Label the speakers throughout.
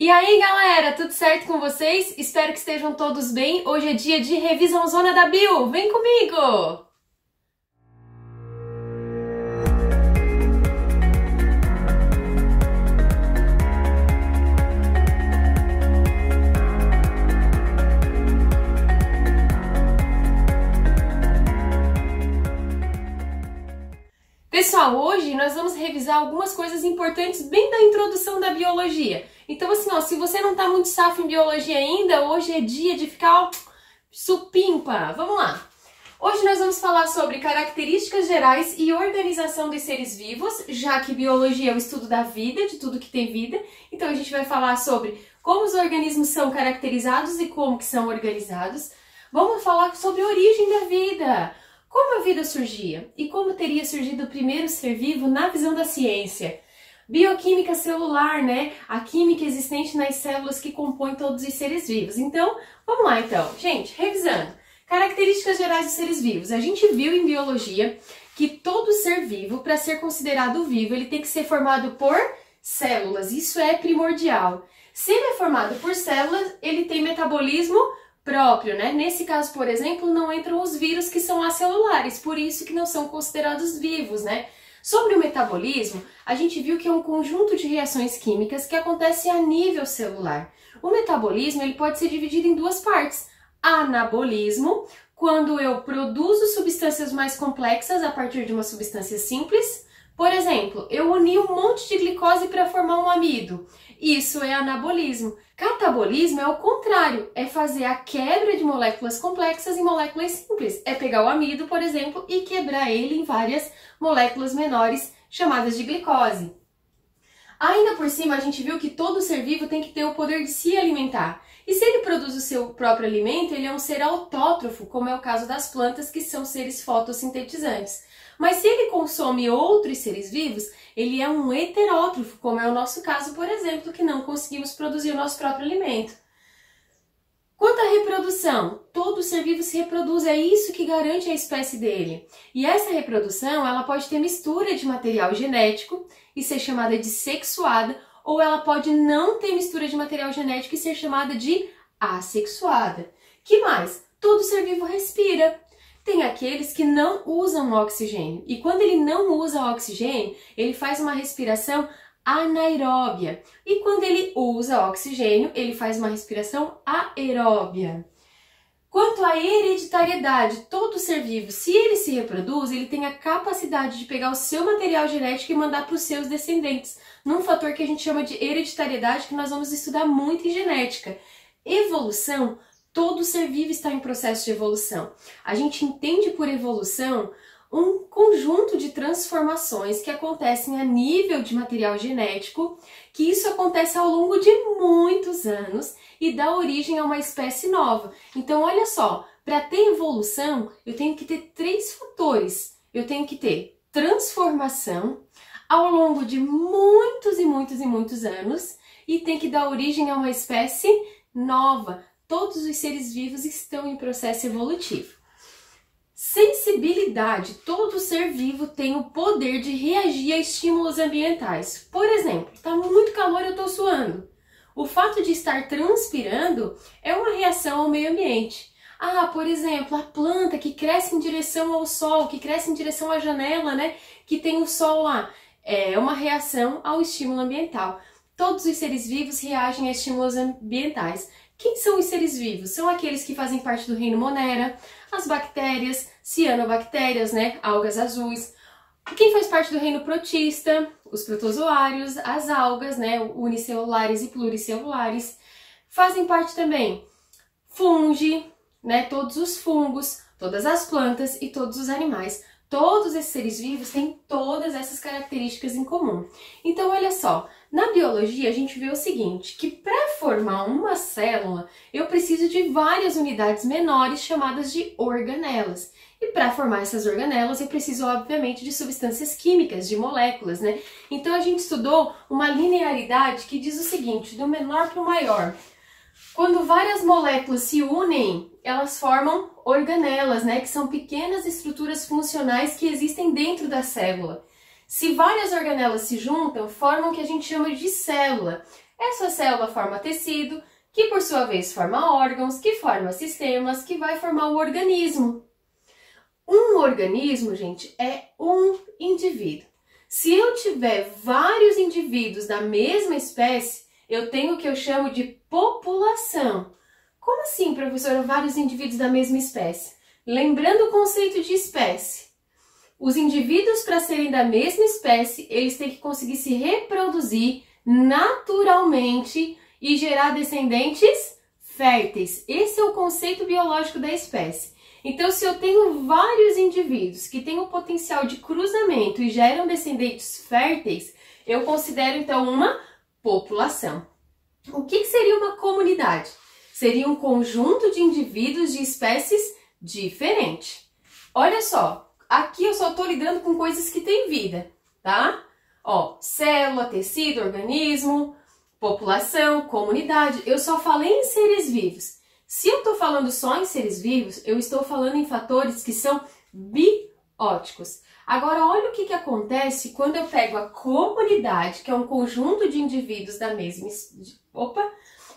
Speaker 1: E aí, galera, tudo certo com vocês? Espero que estejam todos bem. Hoje é dia de revisão zona da Bio. Vem comigo! Pessoal, hoje nós vamos revisar algumas coisas importantes bem da introdução da biologia. Então assim, ó, se você não tá muito safo em biologia ainda, hoje é dia de ficar, ó, supimpa. Vamos lá! Hoje nós vamos falar sobre características gerais e organização dos seres vivos, já que biologia é o estudo da vida, de tudo que tem vida. Então a gente vai falar sobre como os organismos são caracterizados e como que são organizados. Vamos falar sobre a origem da vida. Como a vida surgia e como teria surgido o primeiro ser vivo na visão da ciência? Bioquímica celular, né? A química existente nas células que compõem todos os seres vivos. Então, vamos lá então. Gente, revisando. Características gerais dos seres vivos. A gente viu em biologia que todo ser vivo, para ser considerado vivo, ele tem que ser formado por células. Isso é primordial. Se ele é formado por células, ele tem metabolismo próprio, né? Nesse caso, por exemplo, não entram os vírus que são acelulares, por isso que não são considerados vivos, né? Sobre o metabolismo, a gente viu que é um conjunto de reações químicas que acontece a nível celular. O metabolismo ele pode ser dividido em duas partes. Anabolismo, quando eu produzo substâncias mais complexas a partir de uma substância simples. Por exemplo, eu uni um monte de glicose para formar um amido. Isso é anabolismo. Catabolismo é o contrário, é fazer a quebra de moléculas complexas em moléculas simples. É pegar o amido, por exemplo, e quebrar ele em várias moléculas menores chamadas de glicose. Ainda por cima, a gente viu que todo ser vivo tem que ter o poder de se alimentar. E se ele produz o seu próprio alimento, ele é um ser autótrofo, como é o caso das plantas, que são seres fotossintetizantes. Mas se ele consome outros seres vivos, ele é um heterótrofo, como é o nosso caso, por exemplo, que não conseguimos produzir o nosso próprio alimento. Quanto à reprodução, todo ser vivo se reproduz, é isso que garante a espécie dele. E essa reprodução, ela pode ter mistura de material genético e ser chamada de sexuada, ou ela pode não ter mistura de material genético e ser chamada de assexuada. Que mais? Todo ser vivo respira. Tem aqueles que não usam oxigênio, e quando ele não usa oxigênio, ele faz uma respiração anaeróbia. E quando ele usa oxigênio, ele faz uma respiração aeróbia. Quanto à hereditariedade, todo ser vivo, se ele se reproduz, ele tem a capacidade de pegar o seu material genético e mandar para os seus descendentes, num fator que a gente chama de hereditariedade, que nós vamos estudar muito em genética. Evolução, todo ser vivo está em processo de evolução. A gente entende por evolução um conjunto de transformações que acontecem a nível de material genético, que isso acontece ao longo de muitos anos e dá origem a uma espécie nova. Então, olha só, para ter evolução, eu tenho que ter três fatores. Eu tenho que ter transformação ao longo de muitos e muitos e muitos anos e tem que dar origem a uma espécie nova. Todos os seres vivos estão em processo evolutivo. Sensibilidade. Todo ser vivo tem o poder de reagir a estímulos ambientais. Por exemplo, está muito calor e eu estou suando. O fato de estar transpirando é uma reação ao meio ambiente. Ah, por exemplo, a planta que cresce em direção ao sol, que cresce em direção à janela, né? Que tem o sol lá. É uma reação ao estímulo ambiental. Todos os seres vivos reagem a estímulos ambientais. Quem são os seres vivos? São aqueles que fazem parte do reino Monera, as bactérias, cianobactérias, né, algas azuis. Quem faz parte do reino protista? Os protozoários, as algas, né, unicelulares e pluricelulares. Fazem parte também fungi, né, todos os fungos, todas as plantas e todos os animais. Todos esses seres vivos têm todas essas características em comum. Então, olha só, na biologia a gente vê o seguinte, que para formar uma célula, eu preciso de várias unidades menores chamadas de organelas. E para formar essas organelas, eu preciso, obviamente, de substâncias químicas, de moléculas, né? Então, a gente estudou uma linearidade que diz o seguinte, do menor para o maior. Quando várias moléculas se unem, elas formam organelas, né? Que são pequenas estruturas funcionais que existem dentro da célula. Se várias organelas se juntam, formam o que a gente chama de célula. Essa célula forma tecido, que por sua vez forma órgãos, que forma sistemas, que vai formar o organismo. Um organismo, gente, é um indivíduo. Se eu tiver vários indivíduos da mesma espécie, eu tenho o que eu chamo de população. Como assim, professora, vários indivíduos da mesma espécie? Lembrando o conceito de espécie. Os indivíduos, para serem da mesma espécie, eles têm que conseguir se reproduzir naturalmente e gerar descendentes férteis. Esse é o conceito biológico da espécie. Então, se eu tenho vários indivíduos que têm o potencial de cruzamento e geram descendentes férteis, eu considero então uma população. O que seria uma comunidade? Seria um conjunto de indivíduos de espécies diferentes. Olha só, aqui eu só estou lidando com coisas que têm vida, tá? Ó, célula, tecido, organismo, população, comunidade. Eu só falei em seres vivos. Se eu estou falando só em seres vivos, eu estou falando em fatores que são bióticos. Agora, olha o que acontece quando eu pego a comunidade, que é um conjunto de indivíduos da mesma...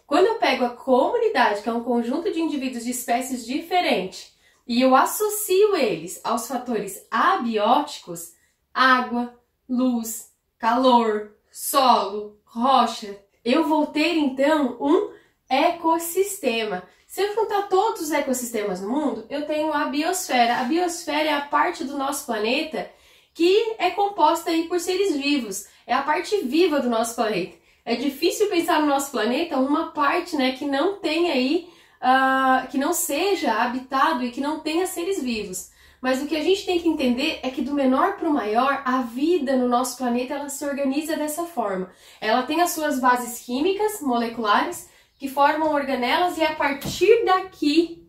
Speaker 1: Quando eu pego a comunidade, que é um conjunto de indivíduos de espécies diferentes, e eu associo eles aos fatores abióticos, água, luz, calor, solo, rocha, eu vou ter então um ecossistema. Se eu juntar todos os ecossistemas no mundo, eu tenho a biosfera. A biosfera é a parte do nosso planeta que é composta aí por seres vivos. É a parte viva do nosso planeta. É difícil pensar no nosso planeta uma parte, né, que não tenha aí, que não seja habitado e que não tenha seres vivos. Mas o que a gente tem que entender é que do menor para o maior, a vida no nosso planeta ela se organiza dessa forma. Ela tem as suas bases químicas, moleculares, que formam organelas e a partir daqui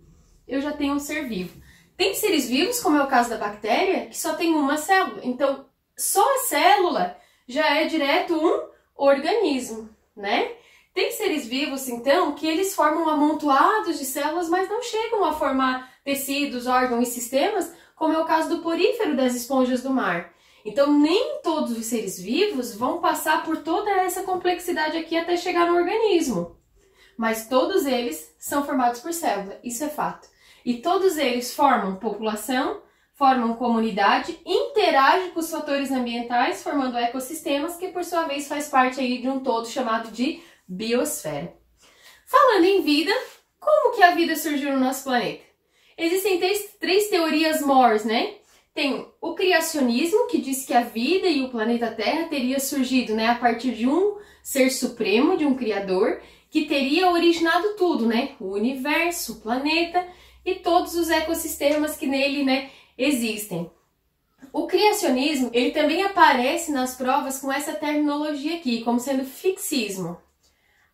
Speaker 1: eu já tenho um ser vivo. Tem seres vivos, como é o caso da bactéria, que só tem uma célula. Então, só a célula já é direto um organismo, né? Tem seres vivos, então, que eles formam amontoados de células, mas não chegam a formar tecidos, órgãos e sistemas, como é o caso do porífero das esponjas do mar. Então, nem todos os seres vivos vão passar por toda essa complexidade aqui até chegar no organismo. Mas todos eles são formados por célula, isso é fato. E todos eles formam população, formam comunidade, interagem com os fatores ambientais, formando ecossistemas, que por sua vez faz parte aí de um todo chamado de biosfera. Falando em vida, como que a vida surgiu no nosso planeta? Existem três teorias mores, né? Tem o criacionismo, que diz que a vida e o planeta Terra teria surgido, né, a partir de um ser supremo, de um criador, que teria originado tudo, né? O universo, o planeta e todos os ecossistemas que nele, né, existem. O criacionismo, ele também aparece nas provas com essa terminologia aqui, como sendo fixismo.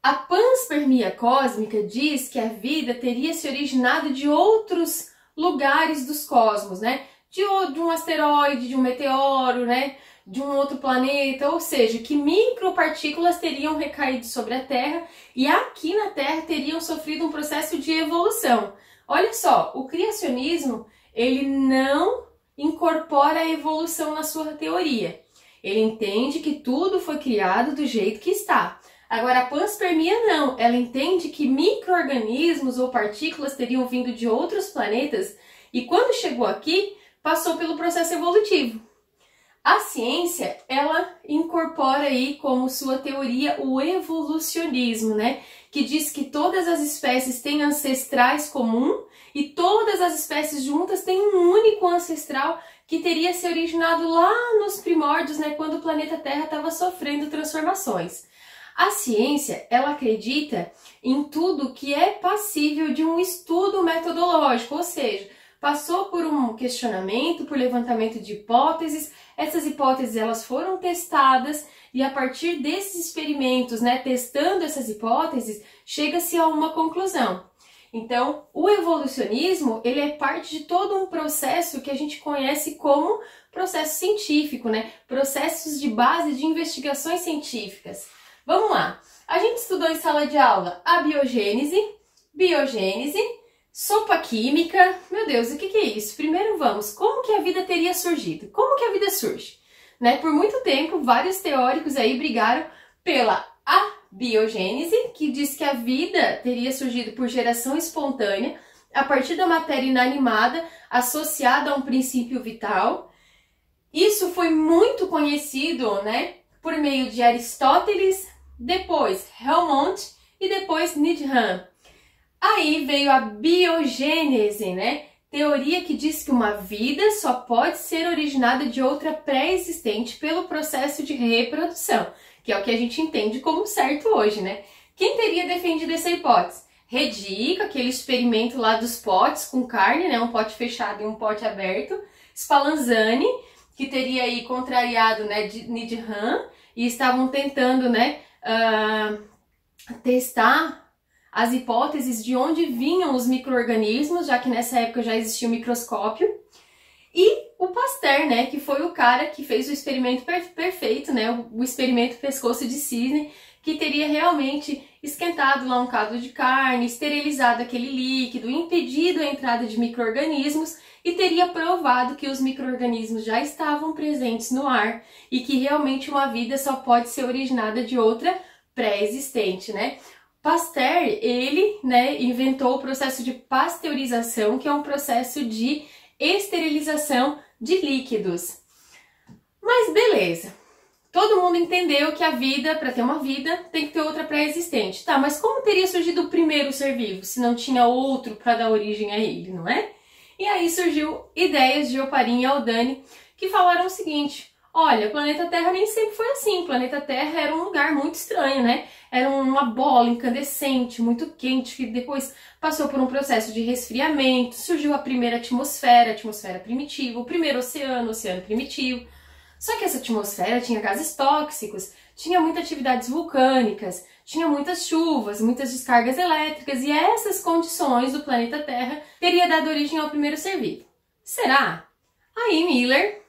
Speaker 1: A panspermia cósmica diz que a vida teria se originado de outros lugares dos cosmos, né? De um asteroide, de um meteoro, né? De um outro planeta, ou seja, que micropartículas teriam recaído sobre a Terra e aqui na Terra teriam sofrido um processo de evolução. Olha só, o criacionismo, ele não incorpora a evolução na sua teoria. Ele entende que tudo foi criado do jeito que está. Agora, a panspermia não, ela entende que micro-organismos ou partículas teriam vindo de outros planetas e quando chegou aqui, passou pelo processo evolutivo. A ciência, ela incorpora aí como sua teoria o evolucionismo, né? Que diz que todas as espécies têm ancestrais comuns e todas as espécies juntas têm um único ancestral que teria se originado lá nos primórdios, né? Quando o planeta Terra estava sofrendo transformações. A ciência, ela acredita em tudo que é passível de um estudo metodológico, ou seja, passou por um questionamento, por levantamento de hipóteses, essas hipóteses elas foram testadas e a partir desses experimentos, né, testando essas hipóteses, chega-se a uma conclusão. Então, o evolucionismo, ele é parte de todo um processo que a gente conhece como processo científico, né? Processos de base de investigações científicas. Vamos lá, a gente estudou em sala de aula a biogênese, sopa química, meu Deus, o que é isso? Primeiro vamos, como que a vida teria surgido? Como que a vida surge? Né? Por muito tempo, vários teóricos aí brigaram pela biogênese, que diz que a vida teria surgido por geração espontânea, a partir da matéria inanimada, associada a um princípio vital. Isso foi muito conhecido, né, por meio de Aristóteles, depois Helmont e depois Needham. Aí veio a biogênese, né, teoria que diz que uma vida só pode ser originada de outra pré-existente pelo processo de reprodução, que é o que a gente entende como certo hoje, né? Quem teria defendido essa hipótese? Redi, aquele experimento lá dos potes com carne, né? Um pote fechado e um pote aberto. Spallanzani, que teria aí contrariado, né, Needham, e estavam tentando, né, testar as hipóteses de onde vinham os micro-organismos, já que nessa época já existia o microscópio. E o Pasteur, né, que foi o cara que fez o experimento perfeito, né, o experimento pescoço de cisne, que teria realmente esquentado lá um caldo de carne, esterilizado aquele líquido, impedido a entrada de micro-organismos e teria provado que os micro-organismos já estavam presentes no ar e que realmente uma vida só pode ser originada de outra pré-existente, né? Pasteur, ele, né, inventou o processo de pasteurização, que é um processo de esterilização de líquidos. Mas beleza, todo mundo entendeu que a vida, para ter uma vida, tem que ter outra pré-existente. Tá, mas como teria surgido o primeiro ser vivo, se não tinha outro para dar origem a ele, não é? E aí surgiu ideias de Oparin e Haldane, que falaram o seguinte: olha, o planeta Terra nem sempre foi assim. O planeta Terra era um lugar muito estranho, né? Era uma bola incandescente, muito quente, que depois passou por um processo de resfriamento, surgiu a primeira atmosfera, a atmosfera primitiva, o primeiro oceano, o oceano primitivo. Só que essa atmosfera tinha gases tóxicos, tinha muitas atividades vulcânicas, tinha muitas chuvas, muitas descargas elétricas, e essas condições do planeta Terra teria dado origem ao primeiro ser vivo. Será? Aí Miller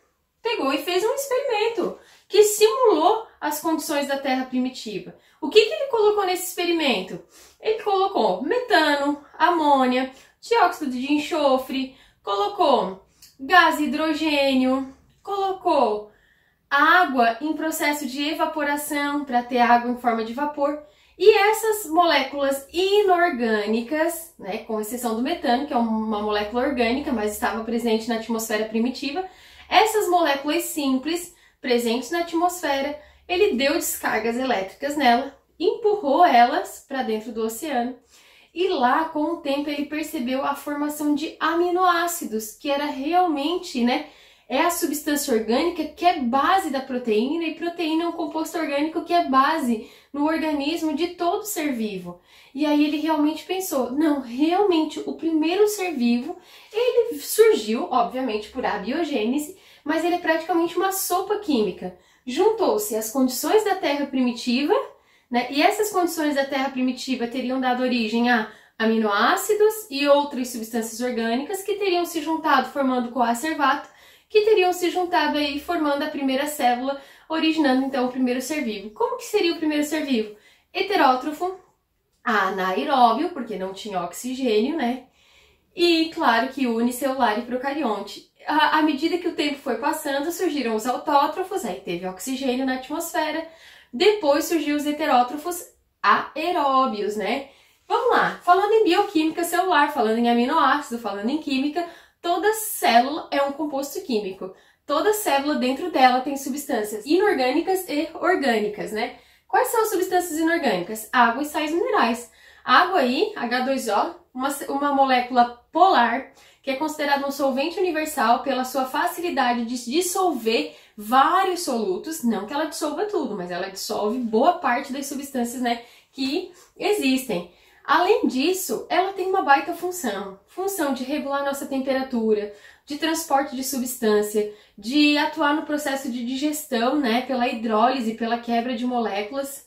Speaker 1: pegou e fez um experimento que simulou as condições da Terra primitiva. O que ele colocou nesse experimento? Ele colocou metano, amônia, dióxido de enxofre, colocou gás hidrogênio, colocou água em processo de evaporação para ter água em forma de vapor. E essas moléculas inorgânicas, né, com exceção do metano, que é uma molécula orgânica, mas estava presente na atmosfera primitiva, essas moléculas simples, presentes na atmosfera, ele deu descargas elétricas nela, empurrou elas para dentro do oceano, e lá, com o tempo, ele percebeu a formação de aminoácidos, que era realmente, né, é a substância orgânica que é base da proteína, e proteína é um composto orgânico que é base no organismo de todo ser vivo. E aí ele realmente pensou, não, realmente o primeiro ser vivo, ele surgiu, obviamente, por abiogênese, mas ele é praticamente uma sopa química. Juntou-se as condições da Terra primitiva, né, e essas condições da Terra primitiva teriam dado origem a aminoácidos e outras substâncias orgânicas que teriam se juntado formando coacervato, que teriam se juntado aí formando a primeira célula, originando então o primeiro ser vivo. Como que seria o primeiro ser vivo? Heterótrofo, anaeróbio, porque não tinha oxigênio, né? E claro que unicelular e procarionte. À medida que o tempo foi passando, surgiram os autótrofos, aí teve oxigênio na atmosfera, depois surgiu os heterótrofos aeróbios, né? Vamos lá, falando em bioquímica celular, falando em aminoácido, falando em química, toda célula é um composto químico. Toda célula dentro dela tem substâncias inorgânicas e orgânicas, né? Quais são as substâncias inorgânicas? Água e sais minerais. Água aí, H2O, uma molécula polar, que é considerada um solvente universal pela sua facilidade de dissolver vários solutos. Não que ela dissolva tudo, mas ela dissolve boa parte das substâncias, né, que existem. Além disso, ela tem uma baita função de regular nossa temperatura, de transporte de substância, de atuar no processo de digestão, né, pela hidrólise, pela quebra de moléculas,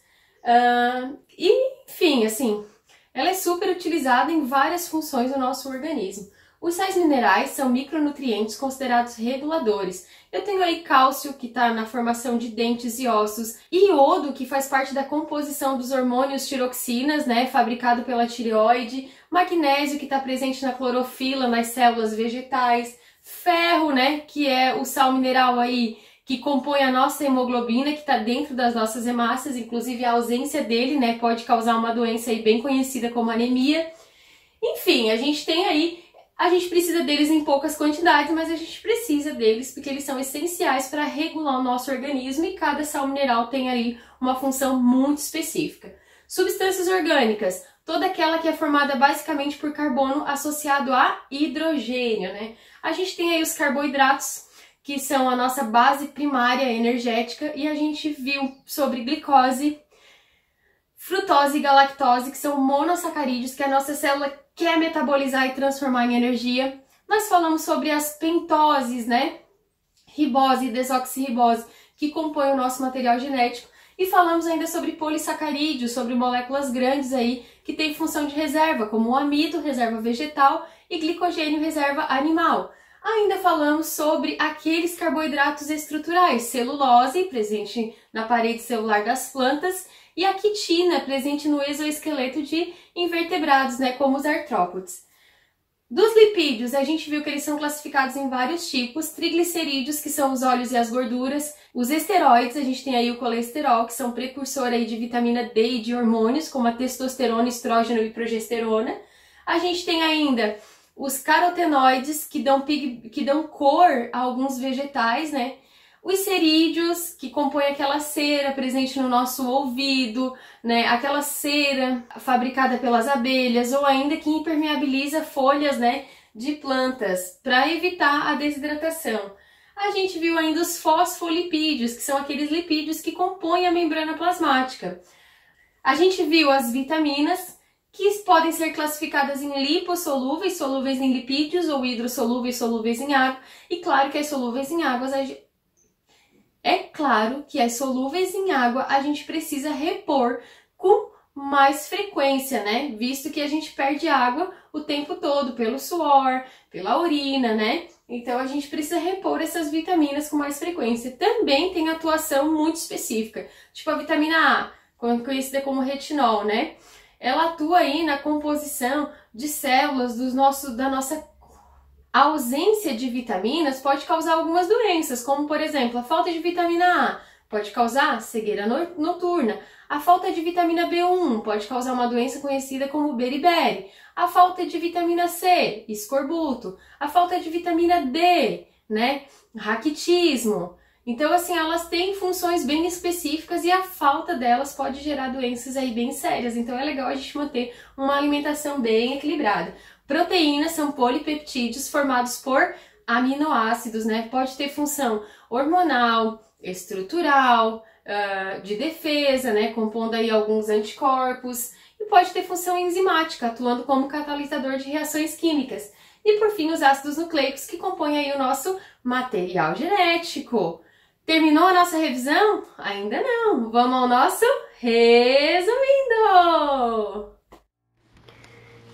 Speaker 1: enfim, assim, ela é super utilizada em várias funções do nosso organismo. Os sais minerais são micronutrientes considerados reguladores. Eu tenho aí cálcio, que está na formação de dentes e ossos, iodo, que faz parte da composição dos hormônios tiroxinas, né, fabricado pela tireoide, magnésio, que está presente na clorofila, nas células vegetais, ferro, né, que é o sal mineral aí, que compõe a nossa hemoglobina, que está dentro das nossas hemácias, inclusive a ausência dele, né, pode causar uma doença aí bem conhecida como anemia. Enfim, a gente tem aí, a gente precisa deles em poucas quantidades, mas a gente precisa deles porque eles são essenciais para regular o nosso organismo e cada sal mineral tem aí uma função muito específica. Substâncias orgânicas, toda aquela que é formada basicamente por carbono associado a hidrogênio, né? A gente tem aí os carboidratos, que são a nossa base primária energética, e a gente viu sobre glicose, frutose e galactose, que são monossacarídeos que a nossa célula quer metabolizar e transformar em energia. Nós falamos sobre as pentoses, né? Ribose e desoxirribose, que compõem o nosso material genético. E falamos ainda sobre polissacarídeos, sobre moléculas grandes aí, que têm função de reserva, como o amido, reserva vegetal, e glicogênio, reserva animal. Ainda falamos sobre aqueles carboidratos estruturais, celulose, presente na parede celular das plantas, e a quitina, presente no exoesqueleto de invertebrados, né, como os artrópodes. Dos lipídios, a gente viu que eles são classificados em vários tipos: triglicerídeos, que são os óleos e as gorduras; os esteroides, a gente tem aí o colesterol, que são precursor aí de vitamina D e de hormônios, como a testosterona, estrógeno e progesterona. A gente tem ainda os carotenoides, que dão cor a alguns vegetais, né? Os cerídeos, que compõem aquela cera presente no nosso ouvido, né? Aquela cera fabricada pelas abelhas, ou ainda que impermeabiliza folhas, né, de plantas para evitar a desidratação. A gente viu ainda os fosfolipídios, que são aqueles lipídios que compõem a membrana plasmática. A gente viu as vitaminas, que podem ser classificadas em lipossolúveis, solúveis em lipídios, ou hidrossolúveis, solúveis em água. E claro que as solúveis em água, a gente precisa repor com mais frequência, né? Visto que a gente perde água o tempo todo pelo suor, pela urina, né? Então a gente precisa repor essas vitaminas com mais frequência. Também tem atuação muito específica, tipo a vitamina A, conhecida como retinol, né? Ela atua aí na composição de células da nossa. A ausência de vitaminas pode causar algumas doenças, como por exemplo, a falta de vitamina A pode causar cegueira noturna. A falta de vitamina B1 pode causar uma doença conhecida como beriberi. A falta de vitamina C, escorbuto. A falta de vitamina D, né, raquitismo. Então, assim, elas têm funções bem específicas e a falta delas pode gerar doenças aí bem sérias. Então, é legal a gente manter uma alimentação bem equilibrada. Proteínas são polipeptídeos formados por aminoácidos, né? Pode ter função hormonal, estrutural, de defesa, né? Compondo aí alguns anticorpos. E pode ter função enzimática, atuando como catalisador de reações químicas. E por fim, os ácidos nucleicos, que compõem aí o nosso material genético. Terminou a nossa revisão? Ainda não! Vamos ao nosso resumindo!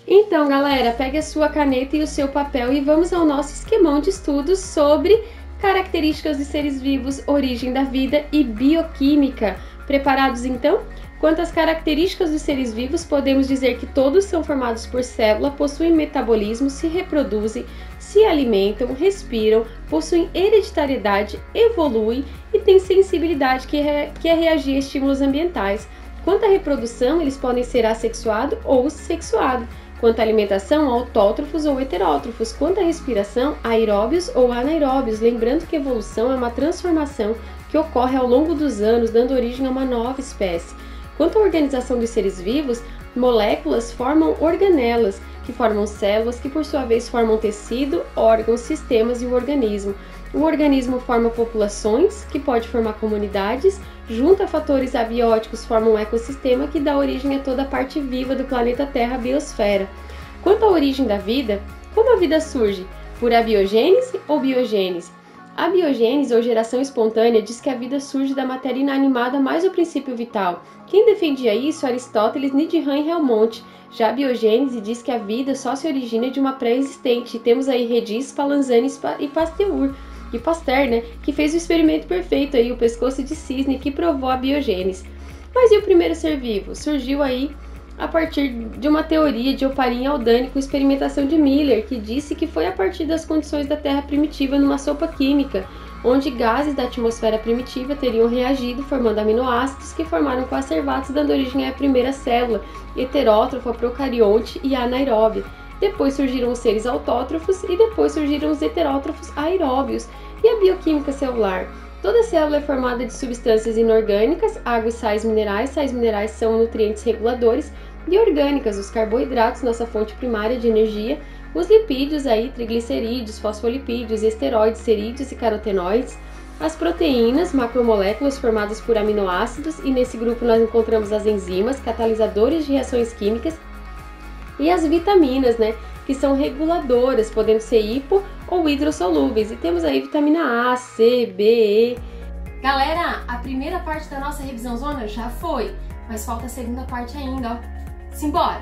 Speaker 1: Então, galera, pegue a sua caneta e o seu papel e vamos ao nosso esquemão de estudos sobre características de seres vivos, origem da vida e bioquímica. Preparados, então? Quanto às características dos seres vivos, podemos dizer que todos são formados por célula, possuem metabolismo, se reproduzem, se alimentam, respiram, possuem hereditariedade, evoluem e têm sensibilidade que é reagir a estímulos ambientais. Quanto à reprodução, eles podem ser assexuado ou sexuado. Quanto à alimentação, autótrofos ou heterótrofos. Quanto à respiração, aeróbios ou anaeróbios. Lembrando que a evolução é uma transformação que ocorre ao longo dos anos, dando origem a uma nova espécie. Quanto à organização dos seres vivos, moléculas formam organelas, que formam células, que por sua vez formam tecido, órgãos, sistemas e o organismo. O organismo forma populações, que pode formar comunidades, junto a fatores abióticos forma um ecossistema que dá origem a toda a parte viva do planeta Terra, a biosfera. Quanto à origem da vida, como a vida surge? Por abiogênese ou biogênese? A biogênese, ou geração espontânea, diz que a vida surge da matéria inanimada mais o princípio vital. Quem defendia isso? Aristóteles, Nijihan e Helmont. Já a biogênese diz que a vida só se origina de uma pré-existente. Temos aí Redis, Spallanzani e Pasteur, né, que fez o experimento perfeito aí, o pescoço de cisne, que provou a biogênese. Mas e o primeiro ser vivo? Surgiu aí a partir de uma teoria de Oparin e Aldani com experimentação de Miller, que disse que foi a partir das condições da Terra primitiva numa sopa química. onde gases da atmosfera primitiva teriam reagido formando aminoácidos que formaram coacervatos, dando origem à primeira célula, heterótrofa, procarionte e anaeróbia. Depois surgiram os seres autótrofos e depois surgiram os heterótrofos aeróbios. E a bioquímica celular? Toda célula é formada de substâncias inorgânicas, água e sais minerais. Sais minerais são nutrientes reguladores, e orgânicas, os carboidratos, nossa fonte primária de energia, os lipídios, aí, triglicerídeos, fosfolipídios, esteroides, cerídeos e carotenoides, as proteínas, macromoléculas formadas por aminoácidos, e nesse grupo nós encontramos as enzimas, catalisadores de reações químicas, e as vitaminas, né, que são reguladoras, podendo ser hipo ou hidrossolúveis. E temos aí vitamina A, C, B, E. Galera, a primeira parte da nossa revisão zona já foi, mas falta a segunda parte ainda, ó. Simbora!